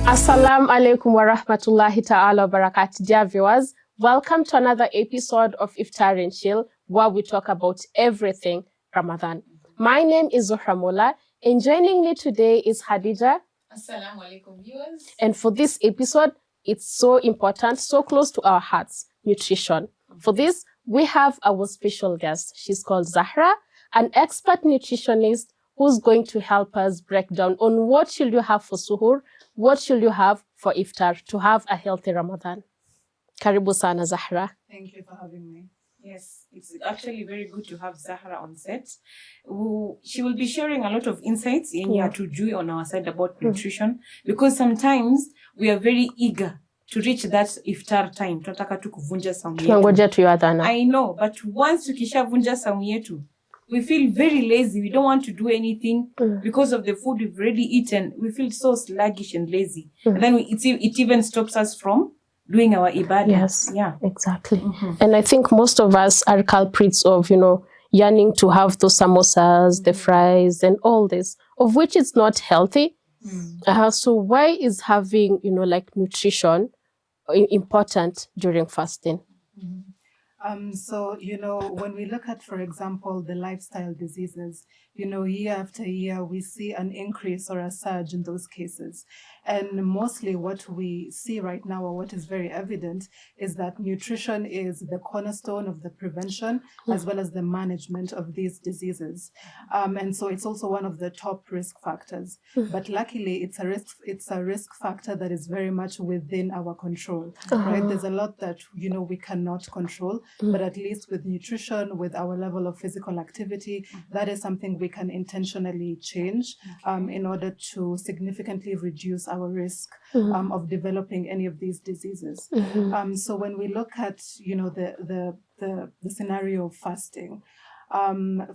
Assalamu alaikum wa rahmatullahi ta'ala wa barakatuh, dear viewers. Welcome to another episode of Iftar and Chill, where we talk about everything Ramadan. My name is Zuhra Mola, and joining me today is Hadija. Assalamu alaikum, viewers. And for this episode, it's so important, so close to our hearts, nutrition. For this, we have our special guest. She's called Zahra, an expert nutritionist who's going to help us break down on what should you have for suhoor, what should you have for iftar to have a healthy Ramadan. Karibu sana, Zahra. Thank you for having me. Yes, it's actually very good to have Zahra on set. She will be sharing a lot of insights in here to do on our side about nutrition, because sometimes we are very eager to reach that iftar time. Tunataka tu kuvunja saumu yetu. Tunangoja tuyadhana. I know, but once tukishavunja saumu yetu, we feel very lazy. We don't want to do anything because of the food we've already eaten. We feel so sluggish and lazy. And then it even stops us from doing our ibadah. Yes, yeah, exactly. And I think most of us are culprits of, yearning to have those samosas, the fries, and all this, of which it's not healthy. So why is having, nutrition important during fasting? So, when we look at, for example, the lifestyle diseases, year after year, we see an increase or a surge in those cases. And mostly what we see right now, or what is very evident, is that nutrition is the cornerstone of the prevention as well as the management of these diseases. And so it's also one of the top risk factors. But luckily, it's a risk factor that is very much within our control, right? There's a lot that, we cannot control, but at least with nutrition, with our level of physical activity, that is something we can intentionally change in order to significantly reduce our risk of developing any of these diseases. So when we look at, the scenario of fasting,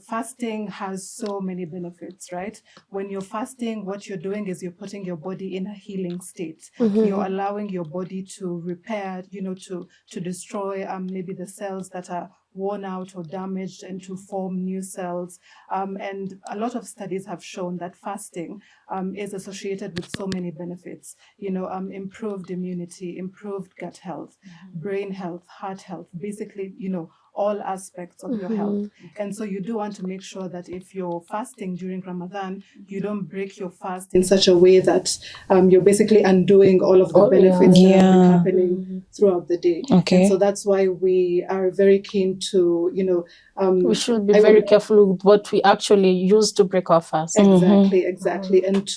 fasting has so many benefits, right? When you're fasting, what you're doing is you're putting your body in a healing state. You're allowing your body to repair, to destroy maybe the cells that are worn out or damaged and to form new cells. And a lot of studies have shown that fasting is associated with so many benefits, improved immunity, improved gut health, brain health, heart health, basically, all aspects of your health. And so you do want to make sure that if you're fasting during Ramadan, you don't break your fast in such a way that you're basically undoing all of the benefits that have been happening throughout the day. Okay. And so that's why we are very keen to, we should be very careful with what we actually use to break our fast. Exactly. And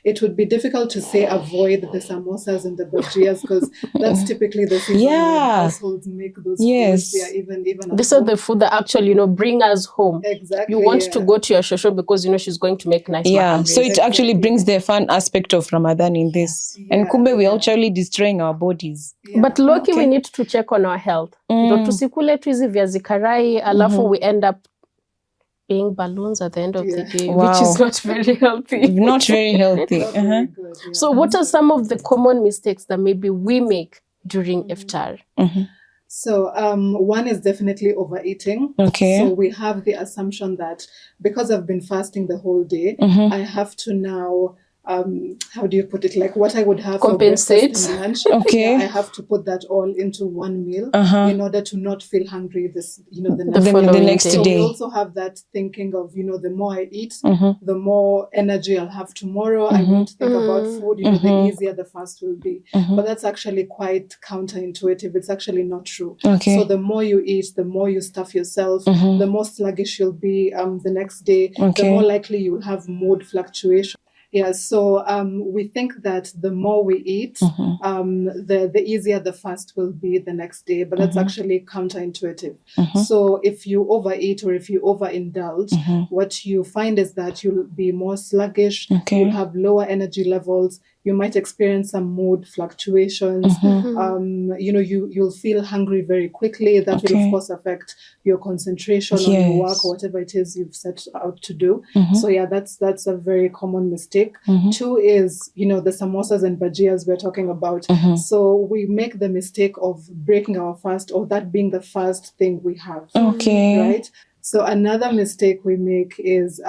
it would be difficult to say avoid the samosas and the bhajias, because that's typically the season when households make those foods. Yeah, even this is the food that actually, bring us home. Exactly. You want to go to your shosho because, she's going to make nice mahamri. So it actually brings the fun aspect of Ramadan in this. And kumbe we're actually destroying our bodies. But Loki, we need to check on our health. Tusikule tu hizi viazi karai, alafu we end up being balloons at the end of the day, which is not very healthy. Not very healthy. Very good, So what are some of the common mistakes that maybe we make during iftar? So one is definitely overeating. Okay. So we have the assumption that because I've been fasting the whole day, I have to now, how do you put it? Like what I would have compensate for breakfast and lunch. Okay. I have to put that all into one meal in order to not feel hungry the next so day. we also have that thinking of, the more I eat, the more energy I'll have tomorrow. I won't think about food, the easier the fast will be. But that's actually quite counterintuitive. It's actually not true. Okay. So the more you eat, the more you stuff yourself, the more sluggish you'll be the next day, the more likely you'll have mood fluctuation. Yeah, so we think that the more we eat, the easier the fast will be the next day, but that's actually counterintuitive. So if you overeat or if you overindulge, what you find is that you'll be more sluggish, you'll have lower energy levels, you might experience some mood fluctuations, you'll feel hungry very quickly. That will of course affect your concentration on your work or whatever it is you've set out to do. So yeah, that's a very common mistake. Two is, the samosas and bhajias we're talking about. So we make the mistake of breaking our fast, or that being the first thing we have. Okay. Right? So another mistake we make is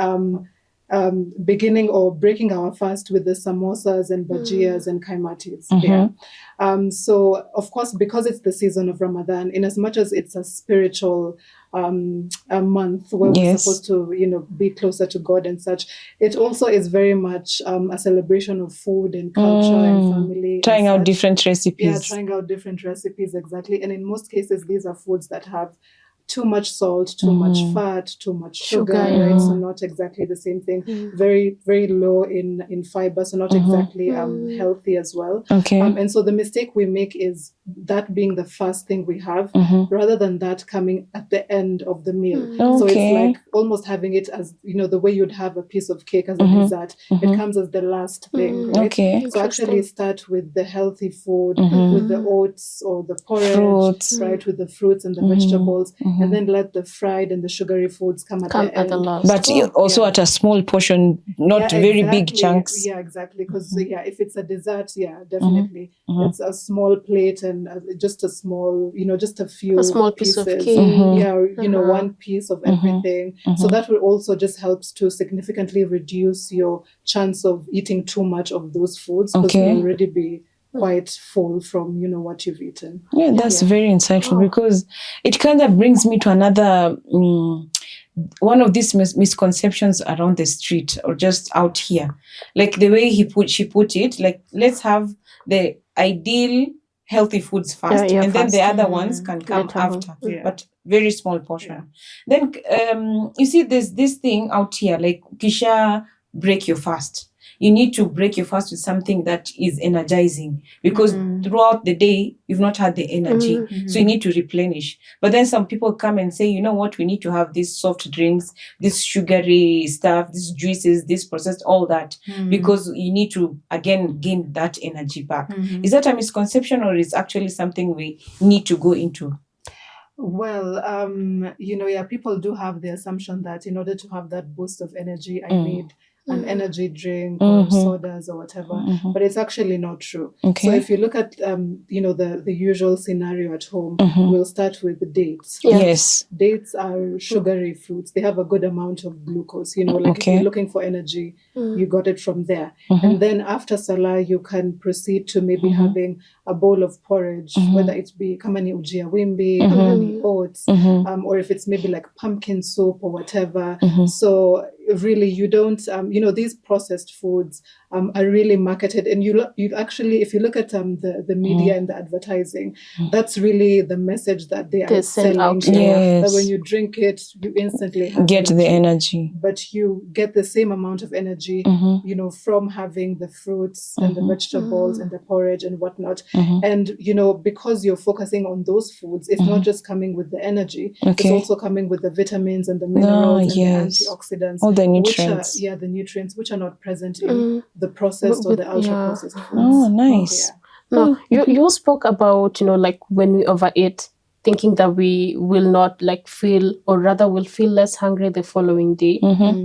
beginning or breaking our fast with the samosas and bhajias and kaimatis. So of course, because it's the season of Ramadan, in as much as it's a spiritual a month where we're supposed to, be closer to God and such, it also is very much a celebration of food and culture and family. Trying out different recipes. Yeah, trying out different recipes, exactly. And in most cases, these are foods that have too much salt, too much fat, too much sugar, right? So not exactly the same thing. Very, very low in fiber, so not exactly healthy as well. Okay. And so the mistake we make is that being the first thing we have, rather than that coming at the end of the meal. So it's like almost having it as, the way you'd have a piece of cake as a dessert. It comes as the last thing, right? Okay. So actually start with the healthy food, with the oats or the porridge, right? With the fruits and the vegetables. And then let the fried and the sugary foods come at the end. last. But also at a small portion, not very big chunks. Yeah, exactly. Because if it's a dessert, definitely. It's a small plate and just a small, just a few small pieces. piece of cake. Yeah, one piece of everything. So that will also just helps to significantly reduce your chance of eating too much of those foods, because you'll already be quite full from what you've eaten. Yeah, that's very insightful, because it kind of brings me to another one of these misconceptions around the street or just out here. Like the way she put it, like, let's have the ideal healthy foods first, and then the other ones can come after, but very small portion. Then you see, there's this thing out here, like, kisha break your fast. You need to break your fast with something that is energizing, because throughout the day, you've not had the energy. So you need to replenish. But then some people come and say, you know what, we need to have these soft drinks, this sugary stuff, these juices, this processed, all that, because you need to, again, gain that energy back. Is that a misconception, or is actually something we need to go into? Well, people do have the assumption that in order to have that boost of energy, I need an energy drink or sodas or whatever, but it's actually not true. So if you look at the usual scenario at home, we'll start with the dates. Yes, dates are sugary fruits. They have a good amount of glucose. If you're looking for energy, you got it from there. And then after Salah, you can proceed to maybe having a bowl of porridge, whether it be kamani ujia wimbi, kamani oats, or if it's maybe like pumpkin soup or whatever. So really, you don't, these processed foods are really marketed, and you actually, if you look at the media and the advertising, that's really the message that they are selling out. That when you drink it, you instantly get the energy, but you get the same amount of energy, from having the fruits and the vegetables and the porridge and whatnot. And because you're focusing on those foods, it's not just coming with the energy; it's also coming with the vitamins and the minerals and the antioxidants. All the nutrients. The nutrients which are not present in the processed or the ultra processed foods. Oh, nice. No, you spoke about, like when we overeat, thinking that we will not feel, or rather will feel less hungry the following day,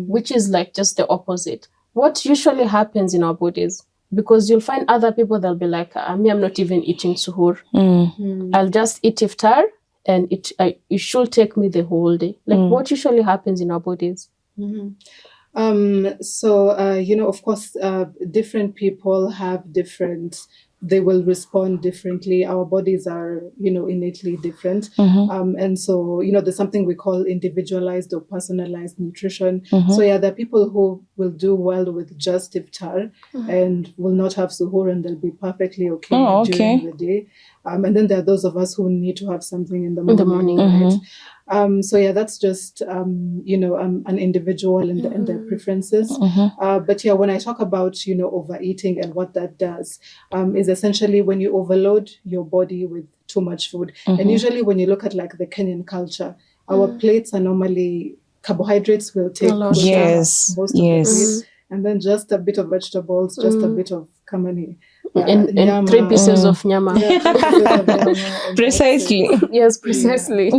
which is just the opposite. What usually happens in our bodies, because you'll find other people that'll be like, me, I'm not even eating suhoor. I'll just eat iftar, and it should take me the whole day. What usually happens in our bodies? Of course, different people have they will respond differently. Our bodies are, innately different. And so, there's something we call individualized or personalized nutrition. So there are people who will do well with just iftar and will not have suhoor, and they'll be perfectly okay during the day. And then there are those of us who need to have something in the morning. Right? That's just, an individual and their preferences. But when I talk about, overeating and what that does, is essentially when you overload your body with too much food. And usually when you look at the Kenyan culture, our plates are normally, carbohydrates will take most of the plate, and then just a bit of vegetables, just a bit of kamani. And 3 pieces of nyama. Precisely. Yes, precisely.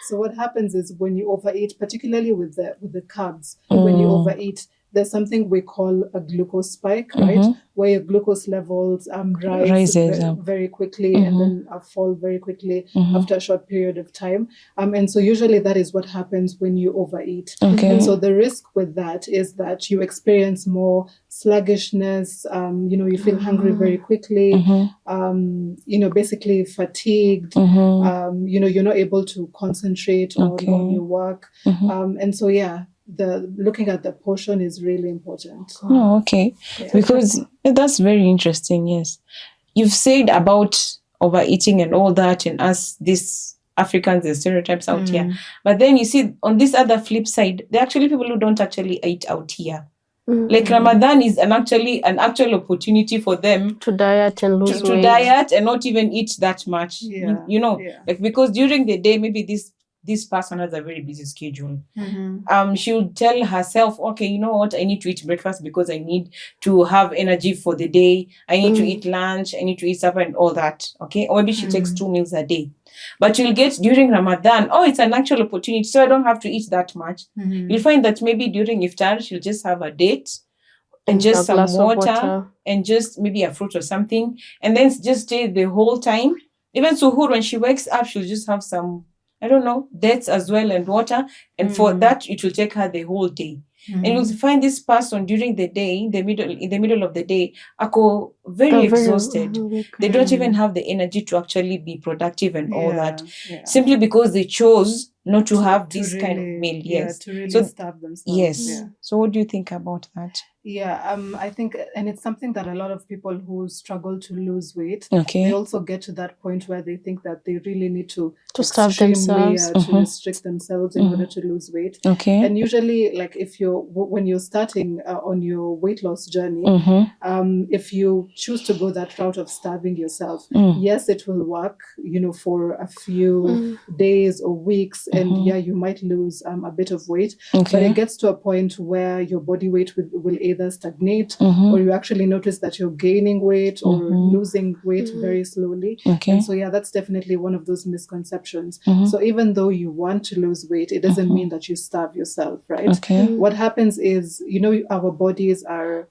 So what happens is when you overeat, particularly with the carbs, when you overeat, there's something we call a glucose spike, right? Where your glucose levels Rises up very quickly and then fall very quickly after a short period of time. And so usually that is what happens when you overeat. And so the risk with that is that you experience more sluggishness, you feel hungry very quickly, basically fatigued, you're not able to concentrate on your work. And so, looking at the portion is really important. Oh, okay. Yeah. Because that's very interesting, yes. You've said about overeating and all that, and us, these Africans, the stereotypes out here. But then you see, on this other flip side, there are actually people who don't actually eat out here. Like Ramadan is an actual opportunity for them to diet and lose weight. To diet and not even eat that much. Like because during the day, maybe this person has a very busy schedule. She would tell herself, okay, you know what, I need to eat breakfast because I need to have energy for the day. I need to eat lunch. I need to eat supper and all that. Okay. Or maybe she takes 2 meals a day. But you'll get during Ramadan, it's an actual opportunity, so I don't have to eat that much. You'll find that maybe during iftar, she'll just have a date and just some water and just maybe a fruit or something. And then just stay the whole time. Even suhoor, when she wakes up, she'll just have some, I don't know, dates as well and water. And for that, it will take her the whole day. And you'll find this person during the day, in the middle of the day, very exhausted. They don't even have the energy to actually be productive and all that. Simply because they chose not to have this kind of meal. Yes. To really starve themselves. Yes. Yeah. So what do you think about that? Yeah, I think, and it's something that a lot of people who struggle to lose weight, okay, they also get to that point where they think that they really need to starve themselves, to restrict themselves in order to lose weight. Okay. And usually, like when you're starting on your weight loss journey, if you choose to go that route of starving yourself, yes, it will work, for a few days or weeks, and you might lose a bit of weight, but it gets to a point where your body weight will either stagnate or you actually notice that you're gaining weight or losing weight very slowly. And so that's definitely one of those misconceptions. So even though you want to lose weight, it doesn't mean that you starve yourself, right? What happens is, our bodies are,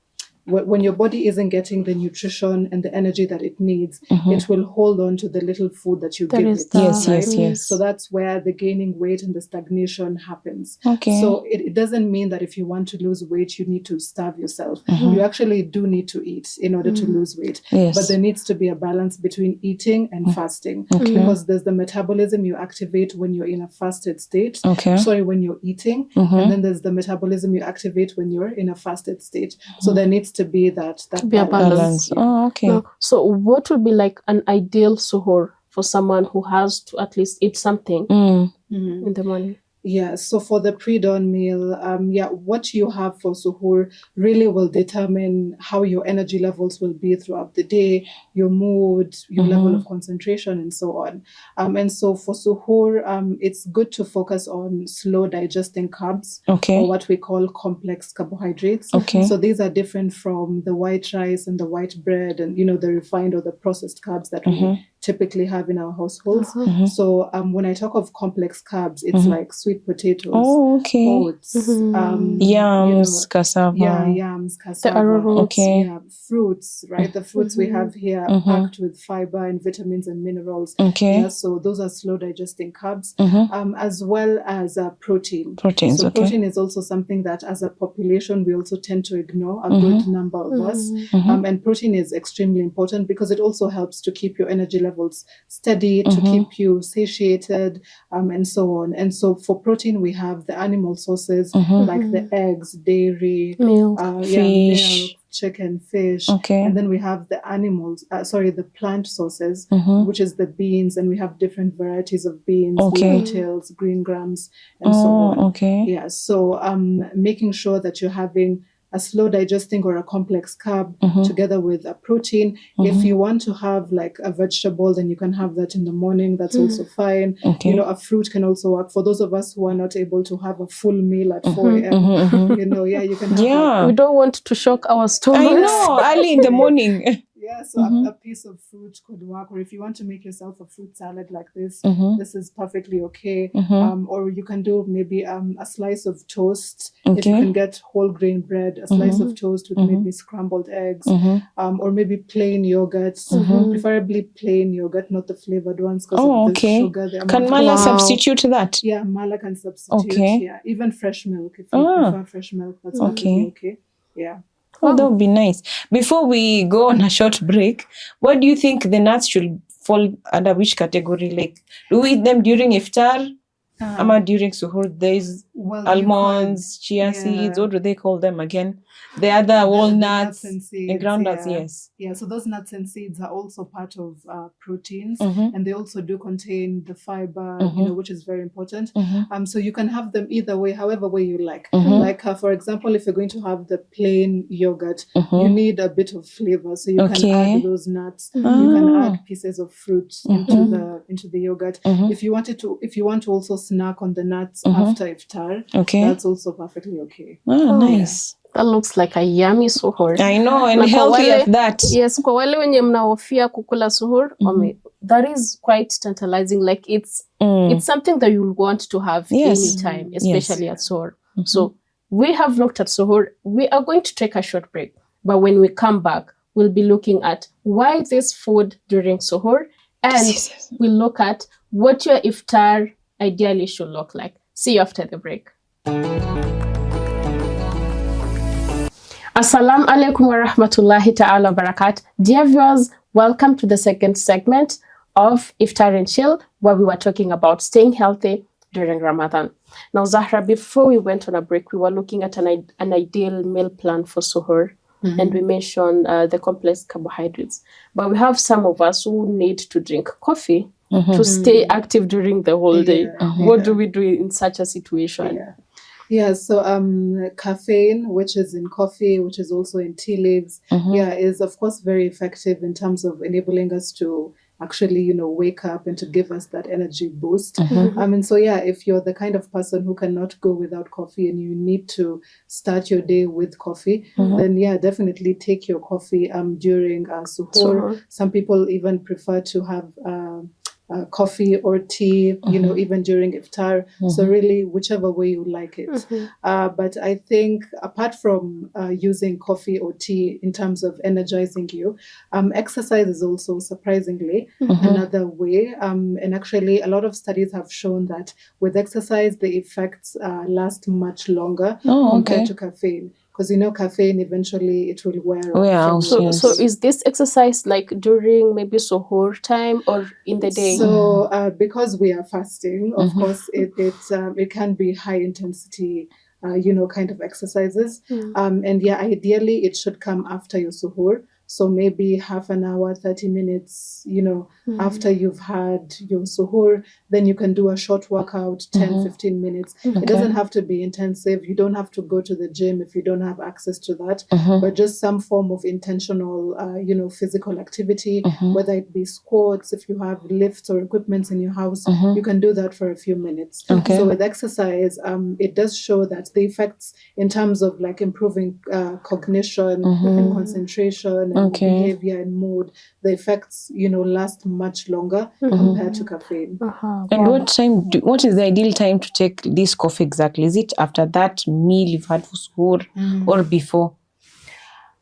when your body isn't getting the nutrition and the energy that it needs, it will hold on to the little food that you give it. Yes. So that's where the gaining weight and the stagnation happens. Okay. So it doesn't mean that if you want to lose weight, you need to starve yourself. You actually do need to eat in order to lose weight. Yes. But there needs to be a balance between eating and fasting. Because there's the metabolism you activate when you're in a fasted state. When you're eating. And then there's the metabolism you activate when you're in a fasted state. So there needs to be that balance. Oh, okay. No. So what would be like an ideal suhoor for someone who has to at least eat something in the morning? Yeah, so for the pre-dawn meal, what you have for suhoor really will determine how your energy levels will be throughout the day, your mood, your level of concentration, and so on. And so for suhoor, it's good to focus on slow digesting carbs, or what we call complex carbohydrates. So these are different from the white rice and the white bread and, the refined or the processed carbs that we typically have in our households. So when I talk of complex carbs, it's like sweet potatoes, oats, yams, cassava. Yams, cassava. Fruits, right? The fruits we have here are packed with fiber and vitamins and minerals. So those are slow digesting carbs, as well as protein. So protein is also something that as a population, we also tend to ignore, a good number of us. And protein is extremely important because it also helps to keep your energy levels steady, to keep you satiated, and so on. And so for protein, we have the animal sources like the eggs, dairy, milk, fish, chicken, fish. And then we have the the plant sources, which is the beans, and we have different varieties of beans, lentils, green grams, and so on. So making sure that you're having a slow digesting or a complex carb together with a protein. If you want to have like a vegetable, then you can have that in the morning. That's also fine. A fruit can also work. For those of us who are not able to have a full meal at 4 a.m., you can have we don't want to shock our stomachs. I know, early in the morning. Yeah, so a piece of fruit could work, or if you want to make yourself a fruit salad like this, this is perfectly okay. Or you can do maybe a slice of toast. If you can get whole grain bread, a slice of toast with maybe scrambled eggs, or maybe plain yogurt, preferably plain yogurt, not the flavored ones, because of the sugar. Can mala substitute that? Yeah, mala can substitute. Yeah, even fresh milk, if you prefer fresh milk, that's okay. Yeah. Oh, that would be nice. Before we go on a short break, what do you think the nuts should fall under which category? Like, do we eat them during iftar? During suhoor? There's almonds, chia seeds, what do they call them again? The other walnuts and seeds, groundnuts, yes. Yeah, so those nuts and seeds are also part of proteins, and they also do contain the fiber, which is very important. So you can have them either way, however way you like. Like, for example, if you're going to have the plain yogurt, you need a bit of flavor, so you can add those nuts. You can add pieces of fruit into the yogurt. If you want to also snack on the nuts after iftar, that's also perfectly okay. Oh, nice. That looks like a yummy suhoor. I know, and healthy at that. Yes, kwa wale wenye mnahofia kukula suhoor, that is quite tantalizing. Like it's something that you'll want to have anytime, especially at suhoor. So we have looked at suhoor. We are going to take a short break, but when we come back, we'll be looking at why this food during suhoor, and we'll look at what your iftar ideally should look like. See you after the break. Assalamu alaikum wa rahmatullahi ta'ala wa barakat. Dear viewers, welcome to the second segment of Iftar and Chill, where we were talking about staying healthy during Ramadan. Now, Zahra, before we went on a break, we were looking at an ideal meal plan for suhoor, and we mentioned the complex carbohydrates. But we have some of us who need to drink coffee to stay active during the whole day. What do we do in such a situation? Yeah, so caffeine, which is in coffee, which is also in tea leaves, is of course very effective in terms of enabling us to actually, wake up and to give us that energy boost. And so, if you're the kind of person who cannot go without coffee and you need to start your day with coffee, then definitely take your coffee during suhoor. Some people even prefer to have coffee or tea, even during iftar. So really, whichever way you like it. But I think apart from using coffee or tea in terms of energizing you, exercise is also surprisingly another way. And actually, a lot of studies have shown that with exercise, the effects last much longer compared to caffeine. Because caffeine eventually it will wear off. So is this exercise like during maybe suhoor time or in the day? So because we are fasting, of course it can be high intensity kind of exercises. And ideally it should come after your suhoor. So maybe half an hour, 30 minutes, after you've had your suhoor, then you can do a short workout, 10, 15 minutes. It doesn't have to be intensive. You don't have to go to the gym if you don't have access to that, but just some form of intentional, physical activity, whether it be squats, if you have lifts or equipments in your house, you can do that for a few minutes. So with exercise, it does show that the effects in terms of like improving cognition and concentration and behavior and mood, the effects, last much longer compared to caffeine. And what is the ideal time to take this coffee exactly? Is it after that meal you've had for suhoor or before?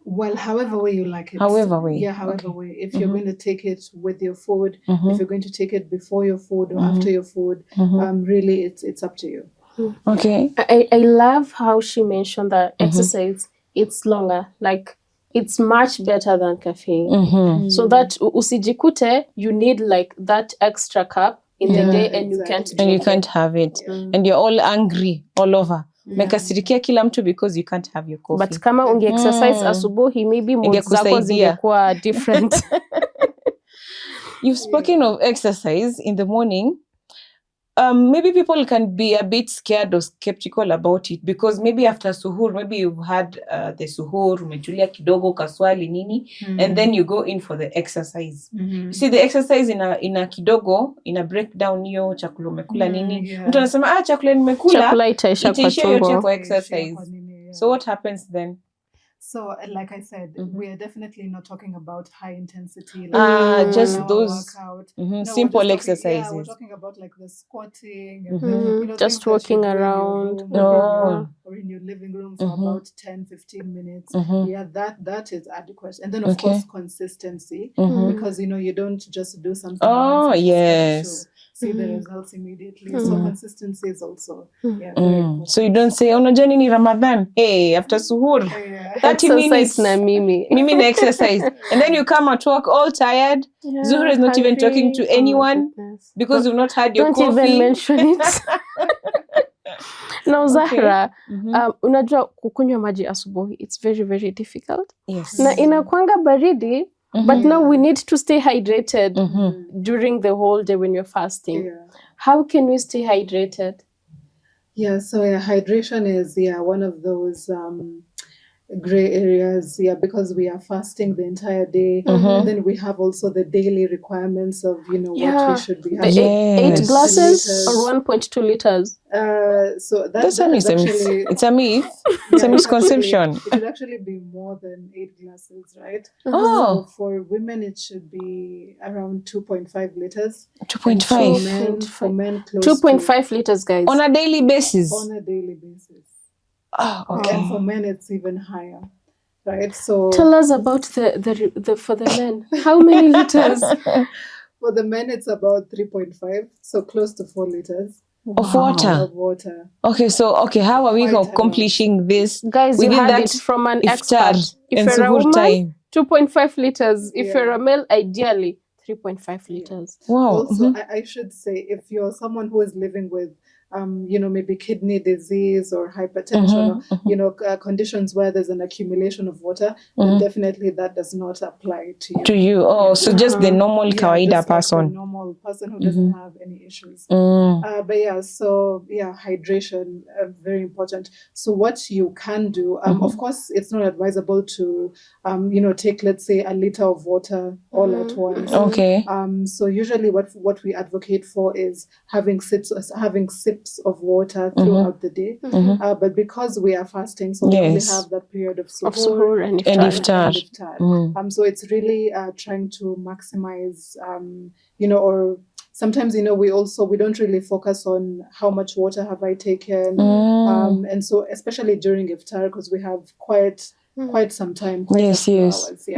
Well, however way you like it. However way. Yeah, however way. If you're going to take it with your food, if you're going to take it before your food or after your food, really it's up to you. Okay. I love how she mentioned that exercise, it's longer. Like, it's much better than caffeine. So that usijikute, you need like that extra cup in the day and you can't drink and you can't have it. And you're all angry all over. Mekasirikia kila mtu because you can't have your coffee. But kama unge exercise asubuhi, maybe mood zako zingekuwa different. You've spoken of exercise in the morning. Maybe people can be a bit scared or skeptical about it because maybe after suhoor, maybe you've had the suhoor, umetulia kidogo, kaswali nini, and then you go in for the exercise. You see, the exercise in a kidogo, in a breakdown hiyo, chakula umekula nini. Mtu anasema, chakula nimekula, Chakula itaisha kwa tumbo. kwa exercise. So what happens then? So, like I said, we are definitely not talking about high intensity, just 1 hour those workout. simple we're exercises. talking about like the squatting, and, Just things that walking you do in your around. room or in your living room for about 10-15 minutes. Yeah, that is adequate. And then of course consistency, because you don't just do something once and yes. see the results immediately. So consistency is also very important. So you don't say, unajua nini Ramadan? Hey, after suhoor, 30 minutes. Na mimi. Mimi na exercise. And then you come at work all tired. Zuhur is not even talking to anyone because you've not had your coffee. Don't even mention it. Now, Zahra, unajua kukunywa maji asubuhi, it's very, very difficult. Yes. Na inakuanga baridi, but now we need to stay hydrated during the whole day when you're fasting. How can we stay hydrated? Yeah, so hydration is one of those gray areas, because we are fasting the entire day. And then we have also the daily requirements of what we should be having. 8 glasses or 1.2 liters. So that's actually, it's a myth. It's a misconception. It should actually be more than 8 glasses, right? Oh, so for women it should be around 2.5 liters. 2.5 for men close 2.5 liters, guys, on a daily basis. Oh, okay. And for men it's even higher, right? So tell us about the for the men. How many liters? For the men it's about 3.5, so close to 4 liters. Of water. Okay, how are we accomplishing this? Guys, you heard it from an expert. If you're a woman, 2.5 liters. If you're a male, ideally 3.5 liters. Wow. Also, I should say, if you're someone who is living with maybe kidney disease or hypertension, or conditions where there's an accumulation of water, then definitely that does not apply to you. So just the normal kawaida person. Like the normal person who doesn't have any issues. But hydration, very important. So what you can do, of course, it's not advisable to, take, let's say, a liter of water all at once. Okay. So usually what we advocate for is having sips of water throughout the day. But because we are fasting, so we only have that period of suhoor and iftar. So it's really trying to maximize, or sometimes, we don't really focus on how much water have I taken. And so especially during iftar, because we have quite some time, yes. hours,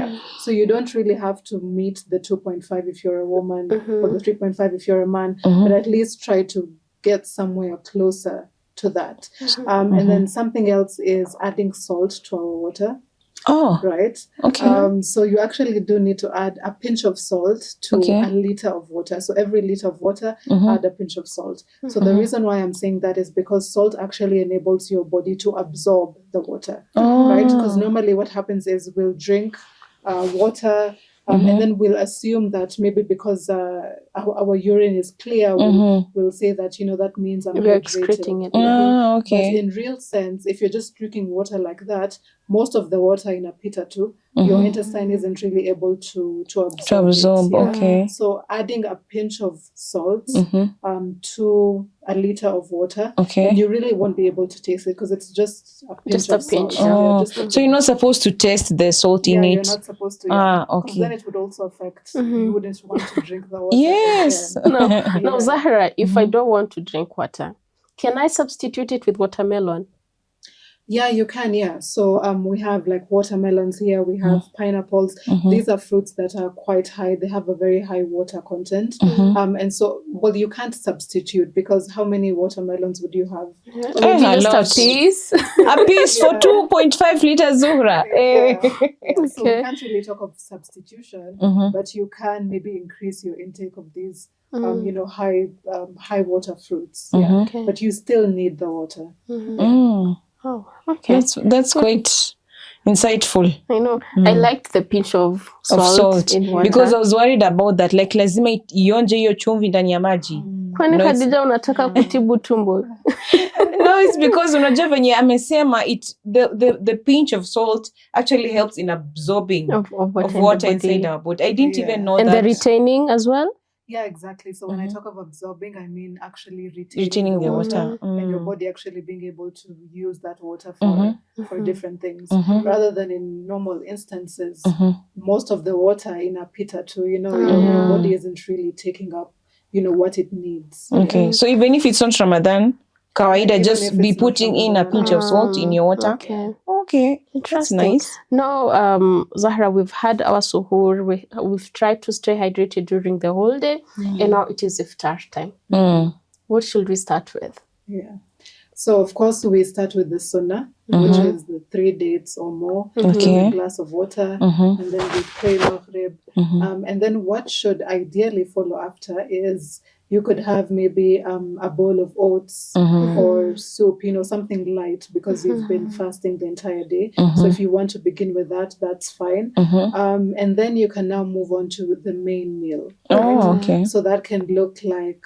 so you don't really have to meet the 2.5 if you're a woman or the 3.5 if you're a man, but at least try to get somewhere closer to that. And then something else is adding salt to our water. Right. Okay. So you actually do need to add a pinch of salt to a liter of water. So every liter of water, add a pinch of salt. So the reason why I'm saying that is because salt actually enables your body to absorb the water, right? Because normally what happens is we'll drink water, and then we'll assume that maybe because our urine is clear, we'll say that, that means I'm We're hydrated. excreting it. Okay. But in real sense, if you're just drinking water like that, most of the water in a pita too, your intestine isn't really able to absorb it, okay. So adding a pinch of salt to a liter of water, and you really won't be able to taste it because it's just a pinch of salt. So you're not supposed to taste the salt in it? You're not supposed to. Okay. Then it would also affect, you wouldn't want to drink the water. Yes. No, Zahra, if I don't want to drink water, can I substitute it with watermelon? Yeah, you can, So we have like watermelons here, we have pineapples. These are fruits that are quite high. They have a very high water content. And so, you can't substitute, because how many watermelons would you have? A piece. A piece for 2.5 liters, Zuhra. So we can't really talk of substitution, but you can maybe increase your intake of these high water fruits. But you still need the water. Oh, okay. That's quite insightful. I know. I liked the pinch of salt in water. Because I was worried about that. Like lazima ionje hiyo chumvi ndani ya maji. Kwani Khadija unataka kutibu tumbo? No, it's because unajua venye amesema the pinch of salt actually helps in absorbing of water inside our body. I didn't even know that. And the retaining as well? Yeah, exactly. So when I talk of absorbing, I mean actually Retaining retaining the water. and your body actually being able to use that water for different things, rather than in normal instances. Most of the water in a pita too, your body isn't really taking up, what it needs. Okay, so even if it's not Ramadan, kawaida, Even just if be it's not putting in a Ramadan. pinch of salt in your water. Okay. Okay, that's Interesting. nice. Now, Zahra, we've had our suhoor. We've tried to stay hydrated during the whole day, and now it is iftar time. What should we start with? Yeah. So, of course, we start with the sunnah, which is the 3 dates or more, with a glass of water, and then we pray maghrib. And then what should ideally follow after is you could have maybe a bowl of oats or soup, something light, because you've been fasting the entire day. So if you want to begin with that, that's fine. And then you can now move on to the main meal. Oh, okay. So that can look like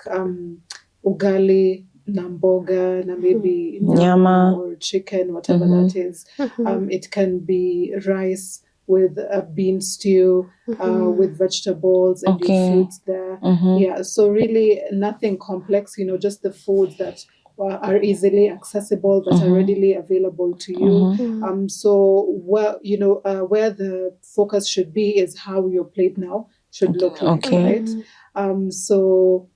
ugali, namboga, na maybe nyama or chicken, whatever that is. It can be rice with a bean stew, with vegetables and your fruits there. Yeah, so really nothing complex, just the foods that are easily accessible, that are readily available to you. So where the focus should be is how your plate now should look like, right? So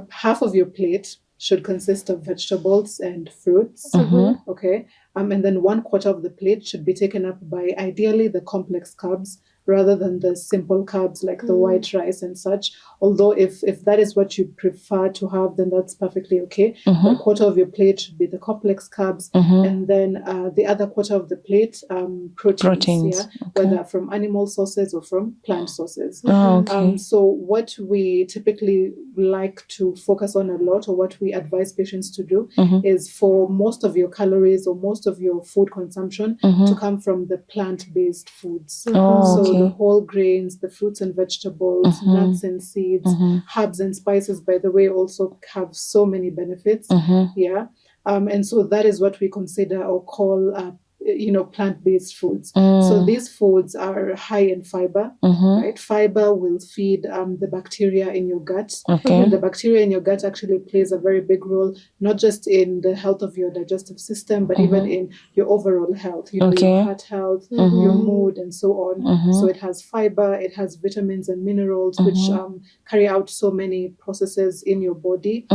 half of your plate should consist of vegetables and fruits, okay? And then 1/4 of the plate should be taken up by ideally the complex carbs rather than the simple carbs like the white rice and such. Although if that is what you prefer to have, then that's perfectly okay. But 1/4 of your plate should be the complex carbs, and then the other 1/4 of the plate, proteins. Whether from animal sources or from plant sources. So what we typically like to focus on a lot, or what we advise patients to do, is for most of your calories or most of your food consumption to come from the plant-based foods. So the whole grains, the fruits and vegetables, nuts and seeds, herbs and spices, by the way, also have so many benefits. Yeah. And so that is what we consider or call plant-based foods. So these foods are high in fiber, right? Fiber will feed the bacteria in your gut. And the bacteria in your gut actually plays a very big role, not just in the health of your digestive system, but even in your overall health, your heart health, your mood, and so on. So it has fiber, it has vitamins and minerals, which carry out so many processes in your body.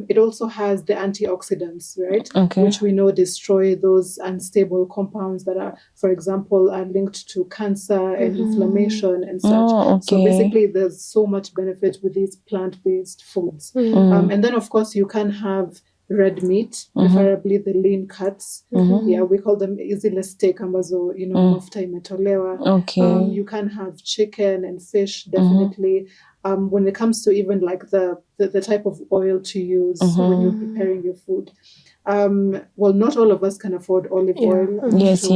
It also has the antioxidants, right? Which we know destroy those unstable compounds that are, for example, are linked to cancer and inflammation and such. So basically, there's so much benefit with these plant-based foods. And then, of course, you can have red meat, preferably the lean cuts. Yeah, we call them easily steak ambazo, mafuta imetolewa. You can have chicken and fish, definitely. When it comes to even like the type of oil to use when you're preparing your food. Well, not all of us can afford olive oil. Yes.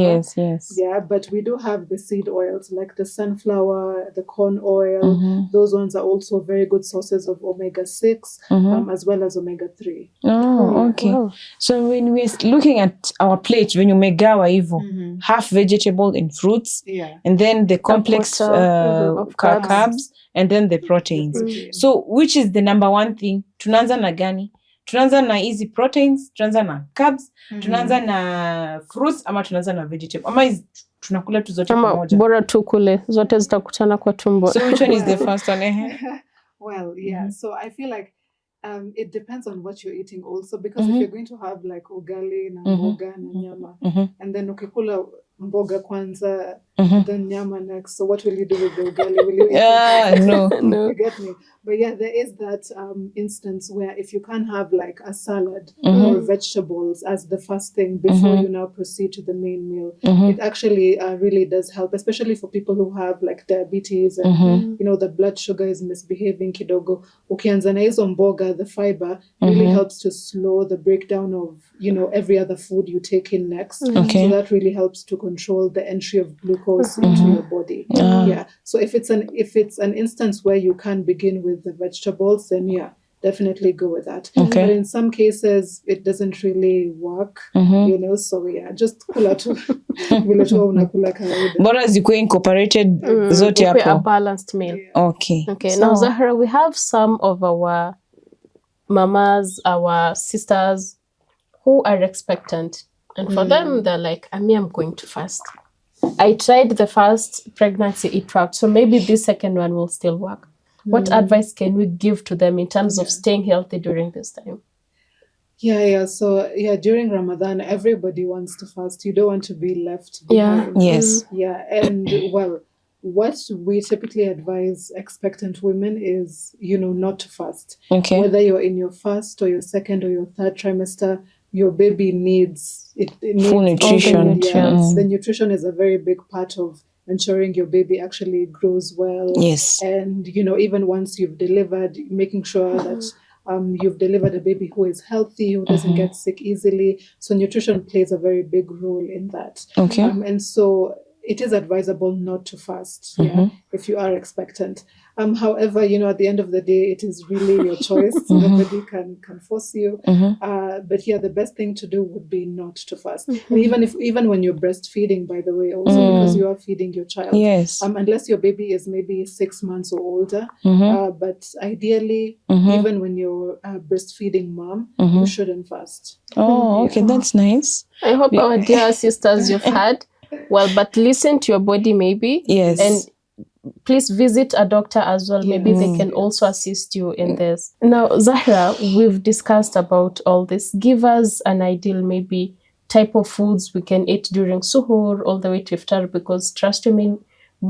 Yeah, but we do have the seed oils like the sunflower, the corn oil. Those ones are also very good sources of omega-6, as well as omega-3. So when we're looking at our plate, when you make gawa hivyo, half vegetable and fruits, and then the complex carbs, and then the proteins. So which is the number one thing? Tunaanza na gani? Tunaanza na hizi proteins, tunaanza na carbs, tunaanza na fruits, ama tunaanza na vegetable, ama tunakula tu zote pamoja? Bora tukule zote zitakutana kwa tumbo. So which one is the first one? Well, yeah. So I feel like it depends on what you're eating also, because if you're going to have like ugali na mboga na nyama, and then ukikula mboga kwanza, then nyama next, so what will you do with the ugali? Will you eat it? No. You get me? But yeah, there is that instance where if you can have like a salad or vegetables as the first thing before you now proceed to the main meal, it actually really does help, especially for people who have like diabetes and the blood sugar is misbehaving kidogo. Ukianza na hizo mboga, the fiber really helps to slow the breakdown of every other food you take in next. So that really helps to control the entry of glucose into your body. Yeah. So if it's an instance where you can begin with the vegetables, then definitely go with that. Okay. But in some cases, it doesn't really work, so just kula tu vile tu unakula kawaida. Bora zikuwe incorporated zote Ukwe a hapo. balanced meal. Okay. Okay, now Zahra, we have some of our mamas, our sisters who are expectant. And for them, they're like, I'm going to fast. I tried the first pregnancy, it worked. So maybe this second one will still work. What advice can we give to them in terms of staying healthy during this time? So during Ramadan, everybody wants to fast. You don't want to be left behind. Yes. And well, what we typically advise expectant women is, not to fast. Okay. Whether you're in your first or your second or your third trimester, your baby needs full nutrition. The nutrition is a very big part of ensuring your baby actually grows well. Yes. And, even once you've delivered, making sure that you've delivered a baby who is healthy, who doesn't get sick easily. So nutrition plays a very big role in that. Okay. And so it is advisable not to fast if you are expectant. However, at the end of the day, it is really your choice. Nobody can force you. But the best thing to do would be not to fast. And even when you're breastfeeding, by the way, also because you are feeding your child. Yes. Unless your baby is maybe 6 months or older. But ideally, even when you're a breastfeeding mom, you shouldn't fast. Oh, okay, that's nice. I hope our dear sisters, you've had. Well, but listen to your body maybe. Yes. And please visit a doctor as well. Maybe they can also assist you in this. Now, Zahra, we've discussed about all this. Give us an ideal maybe type of foods we can eat during suhoor all the way to iftar, because trust me,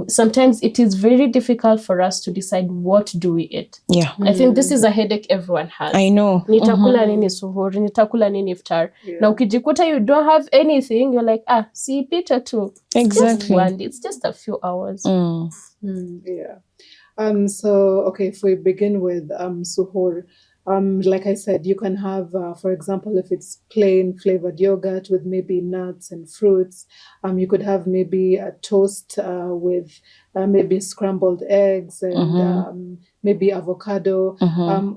sometimes it is very difficult for us to decide what do we eat. Yeah. I think this is a headache everyone has. I know. Nitakula nini suhoor, nitakula nini iftar. Na ukijikuta you don't have anything, you're like, si pita tu. Exactly. It's just a few hours. So, if we begin with suhoor, like I said, you can have, for example, if it's plain flavored yogurt with maybe nuts and fruits, you could have maybe a toast with maybe scrambled eggs and maybe avocado,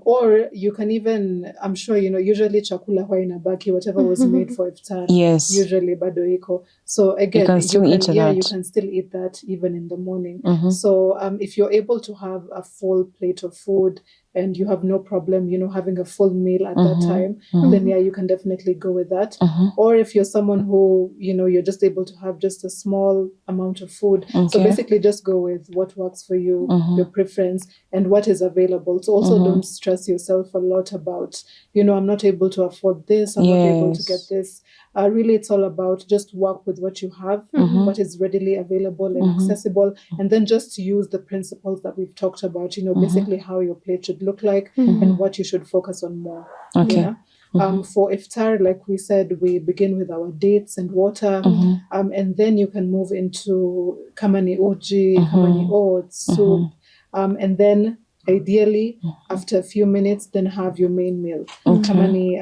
or you can even, I'm sure, usually chakula huwa inabaki, whatever was made for iftar, usually bado iko. So again, you can still eat that even in the morning. So if you're able to have a full plate of food and you have no problem, having a full meal at that time, then you can definitely go with that. Or if you're someone who, you're just able to have just a small amount of food. So basically just go with what works for you, your preference, and what is available. So also don't stress yourself a lot about, I'm not able to afford this, I'm not able to get this. Really, it's all about just work with what you have, what is readily available and accessible, and then just use the principles that we've talked about, basically how your plate should look like and what you should focus on more. Okay. For iftar, like we said, we begin with our dates and water, and then you can move into kamani uji, kamani oats, soup, and then ideally, after a few minutes, then have your main meal. Kama ni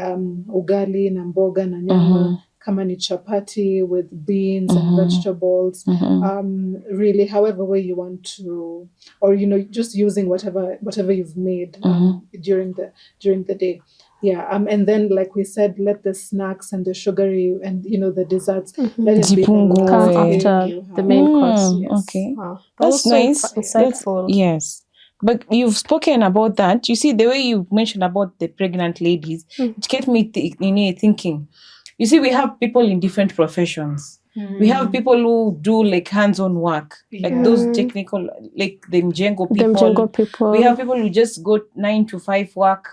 ugali na mboga na nyama, kama ni chapati with beans and vegetables. Really, however way you want to, or just using whatever you've made during the day. And then, like we said, let the snacks and the sugary and the desserts let it be come after the main course. Okay, wow. That's nice. Insightful. Yes. But you've spoken about that. You see, the way you mentioned about the pregnant ladies, it kept me thinking. You see, we have people in different professions. We have people who do like hands-on work, like those technical, like the mjengo people. We have people who just go 9 to 5 work,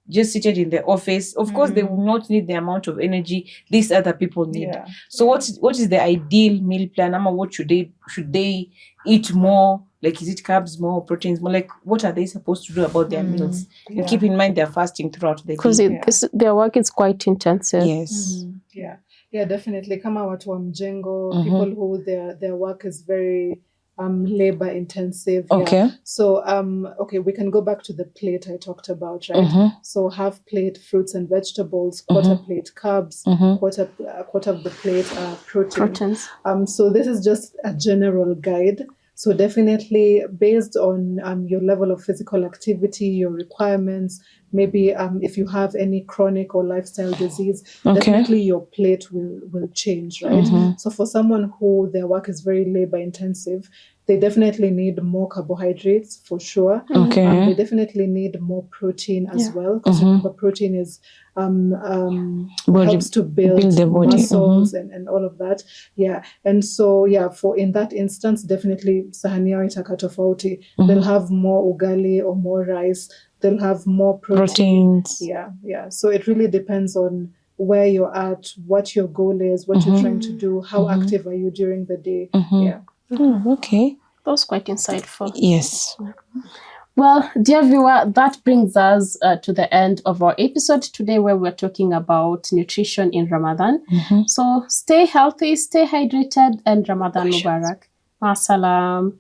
just seated in the office. Of course, they will not need the amount of energy these other people need. So what is the ideal meal plan? What should they eat more? Like, is it carbs more, proteins more? Like, what are they supposed to do about their meals? And keep in mind they're fasting throughout the day. Because their work is quite intensive. Yes. Yeah, definitely. Kama watu wa mjengo, people who their work is very labor intensive. Okay. So we can go back to the plate I talked about, right? So half plate fruits and vegetables, quarter plate carbs, quarter of the plate proteins. So this is just a general guide. So definitely based on your level of physical activity, your requirements, maybe if you have any chronic or lifestyle disease, definitely your plate will change, right? So for someone who their work is very labor intensive, they definitely need more carbohydrates for sure. They definitely need more protein as well, because remember, protein is helps to build the body. muscles and all of that. Yeah. And so for in that instance, definitely sahani yao itakuwa tofauti. They'll have more ugali or more rice. They'll have more proteins. Yeah. So it really depends on where you're at, what your goal is, what you're trying to do, how active are you during the day. Yeah. Okay. That was quite insightful. Yes. Well, dear viewer, that brings us to the end of our episode today, where we're talking about nutrition in Ramadan. So stay healthy, stay hydrated, and Ramadan Mubarak. Ma salam.